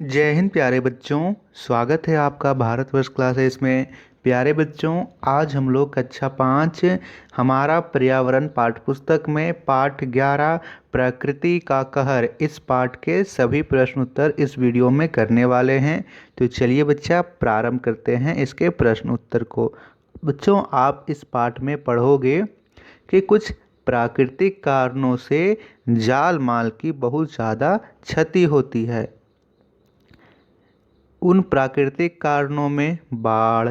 जय हिंद प्यारे बच्चों। स्वागत है आपका भारतवर्ष क्लासेस में। प्यारे बच्चों, आज हम लोग कक्षा 5 हमारा पर्यावरण पाठ्य पुस्तक में पाठ 11 प्रकृति का कहर, इस पाठ के सभी प्रश्न उत्तर इस वीडियो में करने वाले हैं। तो चलिए बच्चा प्रारंभ करते हैं इसके प्रश्न उत्तर को। बच्चों, आप इस पाठ में पढ़ोगे कि कुछ प्राकृतिक कारणों से जाल माल की बहुत ज़्यादा क्षति होती है। उन प्राकृतिक कारणों में बाढ़,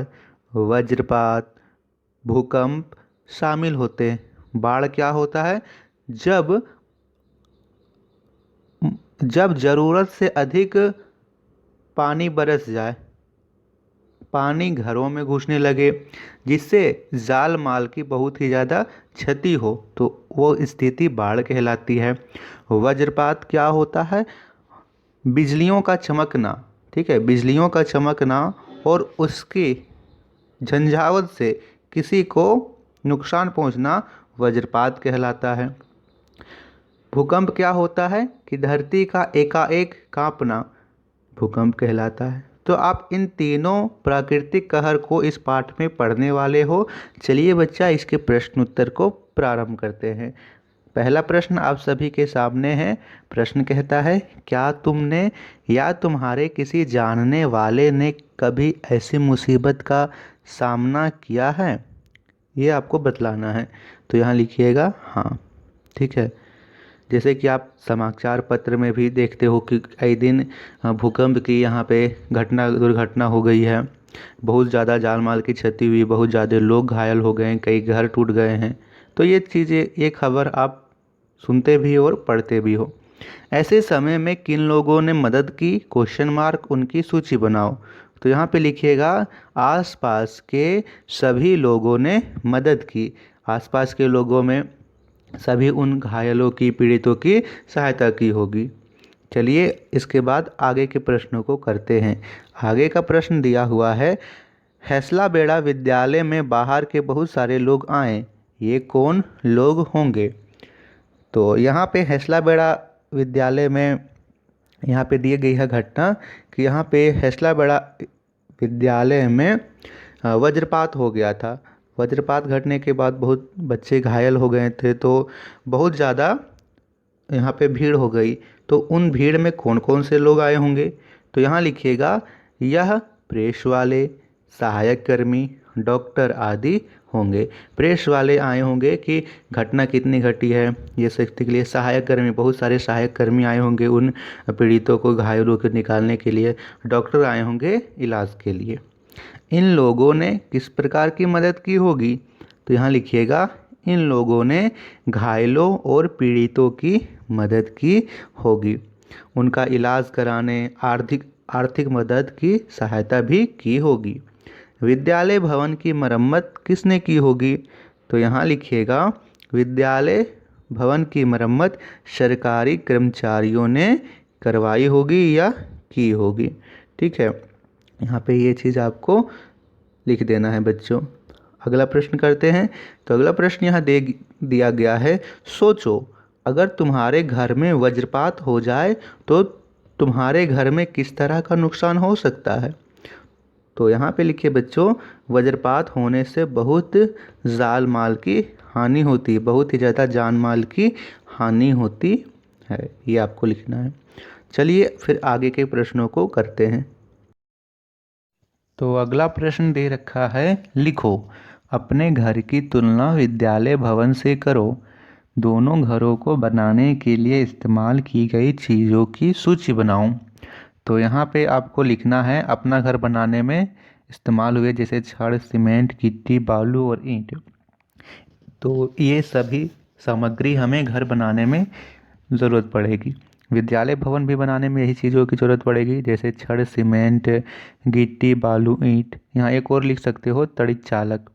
वज्रपात, भूकंप शामिल होते हैं। बाढ़ क्या होता है? जब जब ज़रूरत से अधिक पानी बरस जाए, पानी घरों में घुसने लगे, जिससे जाल माल की बहुत ही ज़्यादा क्षति हो, तो वो स्थिति बाढ़ कहलाती है। वज्रपात क्या होता है? बिजलियों का चमकना, ठीक है, बिजलियों का चमकना और उसकी झंझावत से किसी को नुकसान पहुंचना वज्रपात कहलाता है। भूकंप क्या होता है? कि धरती का एकाएक कांपना भूकंप कहलाता है। तो आप इन तीनों प्राकृतिक कहर को इस पाठ में पढ़ने वाले हो। चलिए बच्चा, इसके प्रश्न उत्तर को प्रारंभ करते हैं। पहला प्रश्न आप सभी के सामने है। प्रश्न कहता है, क्या तुमने या तुम्हारे किसी जानने वाले ने कभी ऐसी मुसीबत का सामना किया है? ये आपको बतलाना है। तो यहाँ लिखिएगा हाँ, ठीक है। जैसे कि आप समाचार पत्र में भी देखते हो कि कई दिन भूकंप की यहाँ पे दुर्घटना हो गई है। बहुत ज़्यादा जान माल की क्षति हुई, बहुत ज़्यादा लोग घायल हो गए हैं, कई घर टूट गए हैं। तो ये चीज़ें, ये खबर आप सुनते भी हो और पढ़ते भी हो। ऐसे समय में किन लोगों ने मदद की? क्वेश्चन मार्क, उनकी सूची बनाओ। तो यहाँ पे लिखिएगा आसपास के सभी लोगों ने मदद की। आसपास के लोगों में सभी उन घायलों की, पीड़ितों की सहायता की होगी। चलिए इसके बाद आगे के प्रश्नों को करते हैं। आगे का प्रश्न दिया हुआ है, हैसला बेड़ा विद्यालय में बाहर के बहुत सारे लोग आए, ये कौन लोग होंगे? तो यहाँ पे हैसला बेड़ा विद्यालय में यहाँ पे दी गई है घटना कि यहाँ पे हैसला बेड़ा विद्यालय में वज्रपात हो गया था। वज्रपात घटने के बाद बहुत बच्चे घायल हो गए थे, तो बहुत ज़्यादा यहाँ पे भीड़ हो गई। तो उन भीड़ में कौन कौन से लोग आए होंगे? तो यहाँ लिखिएगा, यह प्रेस वाले, सहायक कर्मी, डॉक्टर आदि होंगे। प्रेस वाले आए होंगे कि घटना कितनी घटी है ये देखने के लिए। सहायक कर्मी, बहुत सारे सहायक कर्मी आए होंगे उन पीड़ितों को, घायलों को निकालने के लिए। डॉक्टर आए होंगे इलाज के लिए। इन लोगों ने किस प्रकार की मदद की होगी? तो यहाँ लिखिएगा, इन लोगों ने घायलों और पीड़ितों की मदद की होगी। उनका इलाज कराने, आर्थिक मदद की सहायता भी की होगी। विद्यालय भवन की मरम्मत किसने की होगी? तो यहाँ लिखिएगा, विद्यालय भवन की मरम्मत सरकारी कर्मचारियों ने करवाई होगी या की होगी। ठीक है, यहाँ पे ये चीज़ आपको लिख देना है बच्चों। अगला प्रश्न करते हैं। तो अगला प्रश्न यहाँ दिया गया है, सोचो अगर तुम्हारे घर में वज्रपात हो जाए तो तुम्हारे घर में किस तरह का नुकसान हो सकता है? तो यहाँ पे लिखिए बच्चों, वज्रपात होने से बहुत जान माल की हानि होती है, बहुत ही ज़्यादा जान माल की हानि होती है, ये आपको लिखना है। चलिए फिर आगे के प्रश्नों को करते हैं। तो अगला प्रश्न दे रखा है, लिखो अपने घर की तुलना विद्यालय भवन से करो। दोनों घरों को बनाने के लिए इस्तेमाल की गई चीज़ों की सूची बनाओ। तो यहाँ पे आपको लिखना है अपना घर बनाने में इस्तेमाल हुए, जैसे छड़, सीमेंट, गिट्टी, बालू और ईंट। तो ये सभी सामग्री हमें घर बनाने में ज़रूरत पड़ेगी। विद्यालय भवन भी बनाने में यही चीज़ों की ज़रूरत पड़ेगी, जैसे छड़, सीमेंट, गिट्टी, बालू, ईंट। यहाँ एक और लिख सकते हो, तड़ित चालक।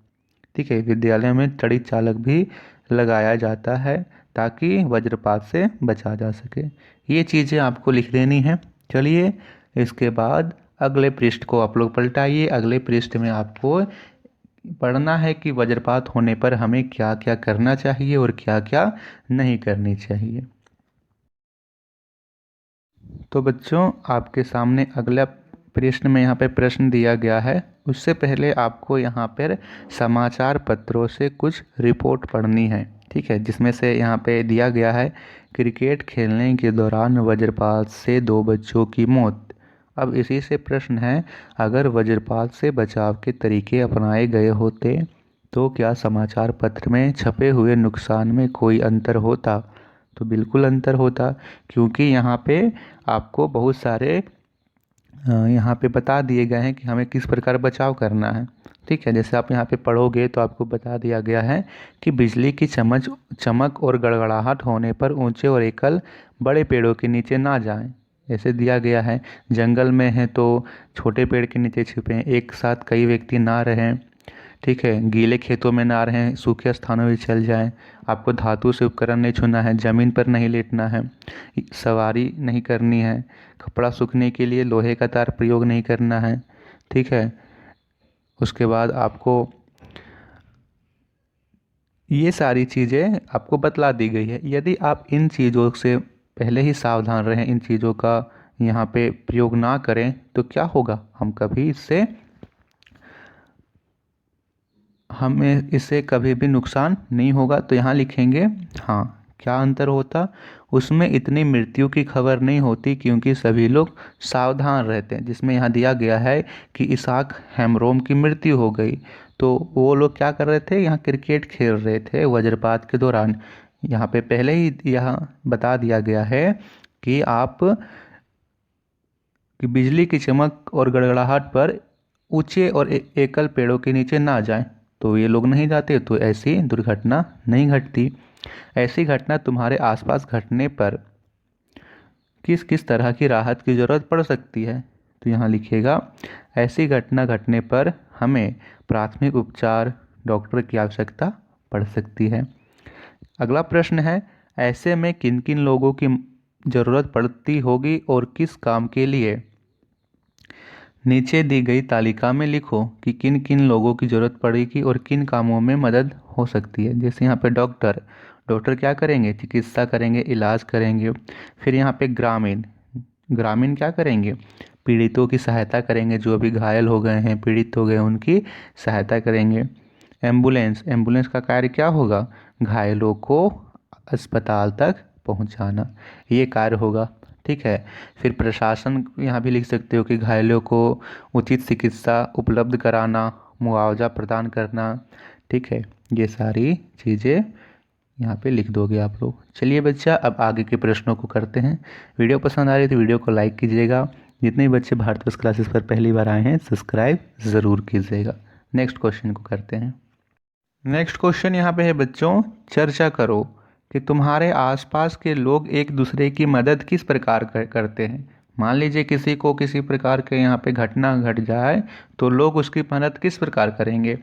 ठीक है, विद्यालय में तड़ित चालक भी लगाया जाता है ताकि वज्रपात से बचा जा सके। ये चीज़ें आपको लिख देनी है। चलिए इसके बाद अगले पृष्ठ को आप लोग पलटाइए। अगले पृष्ठ में आपको पढ़ना है कि वज्रपात होने पर हमें क्या क्या करना चाहिए और क्या क्या नहीं करनी चाहिए। तो बच्चों आपके सामने अगला प्रश्न में यहाँ पे प्रश्न दिया गया है। उससे पहले आपको यहाँ पर समाचार पत्रों से कुछ रिपोर्ट पढ़नी है, ठीक है, जिसमें से यहाँ पे दिया गया है क्रिकेट खेलने के दौरान वज्रपात से 2 बच्चों की मौत। अब इसी से प्रश्न है, अगर वज्रपात से बचाव के तरीके अपनाए गए होते तो क्या समाचार पत्र में छपे हुए नुकसान में कोई अंतर होता? तो बिल्कुल अंतर होता, क्योंकि यहाँ पे आपको बहुत सारे यहाँ पे बता दिए गए हैं कि हमें किस प्रकार बचाव करना है, ठीक है। जैसे आप यहाँ पे पढ़ोगे तो आपको बता दिया गया है कि बिजली की चमक और गड़गड़ाहट होने पर ऊंचे और एकल बड़े पेड़ों के नीचे ना जाएं, ऐसे दिया गया है। जंगल में है तो छोटे पेड़ के नीचे छिपें, एक साथ कई व्यक्ति ना रहें, ठीक है। गीले खेतों में ना रहें, सूखे स्थानों में चल जाएं। आपको धातु से उपकरण नहीं छूना है, ज़मीन पर नहीं लेटना है, सवारी नहीं करनी है, कपड़ा सूखने के लिए लोहे का तार प्रयोग नहीं करना है, ठीक है। उसके बाद आपको ये सारी चीज़ें आपको बतला दी गई है। यदि आप इन चीज़ों से पहले ही सावधान रहें, इन चीज़ों का यहाँ पे प्रयोग ना करें तो क्या होगा, हमें इससे कभी भी नुकसान नहीं होगा। तो यहाँ लिखेंगे हाँ, क्या अंतर होता, उसमें इतनी मृत्यु की खबर नहीं होती क्योंकि सभी लोग सावधान रहते हैं। जिसमें यहाँ दिया गया है कि इसाक हेमरोम की मृत्यु हो गई, तो वो लोग क्या कर रहे थे, यहाँ क्रिकेट खेल रहे थे वज्रपात के दौरान। यहाँ पे पहले ही यहाँ बता दिया गया है कि कि बिजली की चमक और गड़गड़ाहट पर ऊंचे और एकल पेड़ों के नीचे ना जाएं, तो ये लोग नहीं जाते, तो ऐसी दुर्घटना नहीं घटती। ऐसी घटना तुम्हारे आसपास घटने पर किस किस तरह की राहत की ज़रूरत पड़ सकती है? तो यहाँ लिखिएगा, ऐसी घटना घटने पर हमें प्राथमिक उपचार डॉक्टर की आवश्यकता पड़ सकती है। अगला प्रश्न है, ऐसे में किन किन लोगों की ज़रूरत पड़ती होगी और किस काम के लिए? नीचे दी गई तालिका में लिखो कि किन किन लोगों की ज़रूरत पड़ेगी और किन कामों में मदद हो सकती है। जैसे यहाँ पे डॉक्टर क्या करेंगे, चिकित्सा करेंगे, इलाज करेंगे। फिर यहाँ पे ग्रामीण क्या करेंगे, पीड़ितों की सहायता करेंगे, जो भी घायल हो गए हैं, पीड़ित हो गए, उनकी सहायता करेंगे। एम्बुलेंस का कार्य क्या होगा, घायलों को अस्पताल तक पहुंचाना, ये कार्य होगा, ठीक है। फिर प्रशासन यहाँ भी लिख सकते हो कि घायलों को उचित चिकित्सा उपलब्ध कराना, मुआवजा प्रदान करना, ठीक है। ये सारी चीज़ें यहाँ पे लिख दोगे आप लोग। चलिए बच्चा, अब आगे के प्रश्नों को करते हैं। वीडियो पसंद आ रही है तो वीडियो को लाइक कीजिएगा। जितने भी बच्चे भारत बस क्लासेस पर पहली बार आए हैं सब्सक्राइब ज़रूर कीजिएगा। नेक्स्ट क्वेश्चन को करते हैं। नेक्स्ट क्वेश्चन यहाँ पे है बच्चों, चर्चा करो कि तुम्हारे आसपास के लोग एक दूसरे की मदद किस प्रकार करते हैं। मान लीजिए किसी को किसी प्रकार के यहाँ पे घटना घट जाए तो लोग उसकी मदद किस प्रकार करेंगे।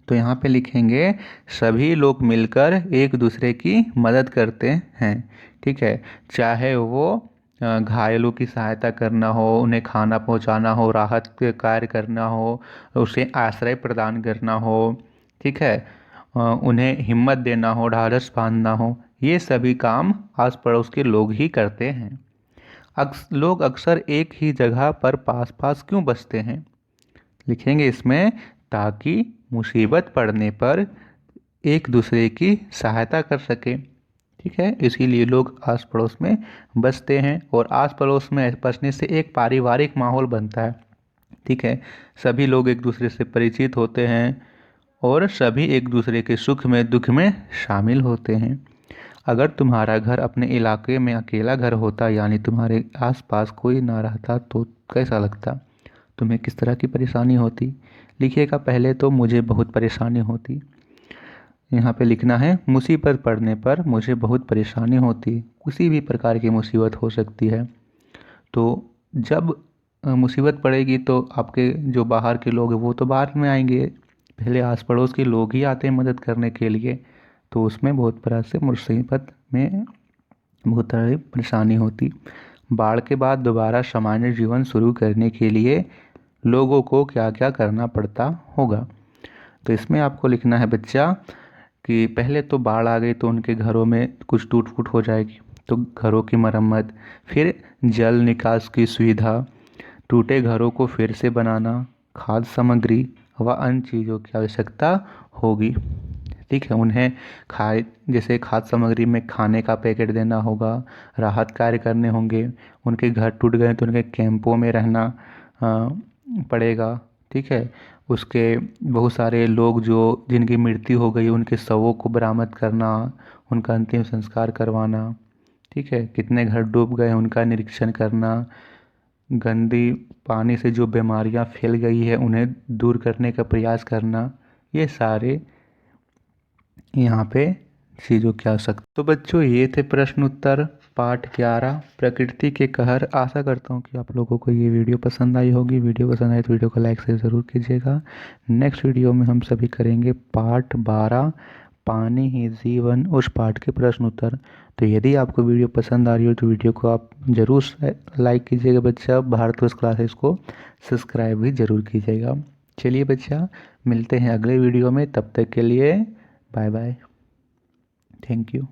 तो यहाँ पे लिखेंगे, सभी लोग मिलकर एक दूसरे की मदद करते हैं, ठीक है। चाहे वो घायलों की सहायता करना हो, उन्हें खाना पहुँचाना हो, राहत के कार्य करना हो, उसे आश्रय प्रदान करना हो, ठीक है, उन्हें हिम्मत देना हो, ढाढ़स बांधना हो, ये सभी काम आस पड़ोस के लोग ही करते हैं। लोग अक्सर एक ही जगह पर पास पास क्यों बसते हैं? लिखेंगे इसमें, ताकि मुसीबत पड़ने पर एक दूसरे की सहायता कर सके, ठीक है। इसीलिए लोग आस पड़ोस में बसते हैं, और आस पड़ोस में बसने से एक पारिवारिक माहौल बनता है, ठीक है। सभी लोग एक दूसरे से परिचित होते हैं और सभी एक दूसरे के सुख में दुख में शामिल होते हैं। अगर तुम्हारा घर अपने इलाके में अकेला घर होता, यानी तुम्हारे आसपास कोई ना रहता, तो कैसा लगता? तुम्हें किस तरह की परेशानी होती? लिखिएगा, पहले तो मुझे बहुत परेशानी होती। यहाँ पे लिखना है, मुसीबत पड़ने पर मुझे बहुत परेशानी होती। किसी भी प्रकार की मुसीबत हो सकती है, तो जब मुसीबत पड़ेगी तो आपके जो बाहर के लोग हैं वो तो बाद में आएंगे, पहले आस पड़ोस के लोग ही आते हैं मदद करने के लिए, तो उसमें बहुत तरह से मुसीबत में बहुत तरह की परेशानी होती। बाढ़ के बाद दोबारा सामान्य जीवन शुरू करने के लिए लोगों को क्या क्या करना पड़ता होगा? तो इसमें आपको लिखना है बच्चा कि पहले तो बाढ़ आ गई तो उनके घरों में कुछ टूट फूट हो जाएगी, तो घरों की मरम्मत। फिर जल निकास की सुविधा, टूटे घरों को फिर से बनाना, खाद्य सामग्री व अन्य चीज़ों की आवश्यकता होगी। ठीक है, उन्हें खाए जैसे खाद्य सामग्री में खाने का पैकेट देना होगा, राहत कार्य करने होंगे, उनके घर टूट गए तो उनके कैंपों में रहना पड़ेगा। ठीक है, उसके बहुत सारे लोग जो जिनकी मृत्यु हो गई उनके शवों को बरामद करना, उनका अंतिम संस्कार करवाना। ठीक है, कितने घर डूब गए उनका निरीक्षण करना, गंदी पानी से जो बीमारियां फैल गई है उन्हें दूर करने का प्रयास करना, ये सारे यहाँ पे चीज़ों की आवश्यकता। तो बच्चों ये थे प्रश्न उत्तर पाठ 11 प्रकृति के कहर। आशा करता हूँ कि आप लोगों को ये वीडियो पसंद आई होगी। वीडियो पसंद आई तो वीडियो को लाइक से ज़रूर कीजिएगा। नेक्स्ट वीडियो में हम सभी करेंगे पाठ 12 पानी ही जीवन, उस पाठ के प्रश्न उत्तर। तो यदि आपको वीडियो पसंद आ रही हो तो वीडियो को आप ज़रूर लाइक कीजिएगा बच्चा। भारत क्लासेस को सब्सक्राइब भी ज़रूर कीजिएगा। चलिए बच्चा, मिलते हैं अगले वीडियो में, तब तक के लिए बाय बाय। Thank you.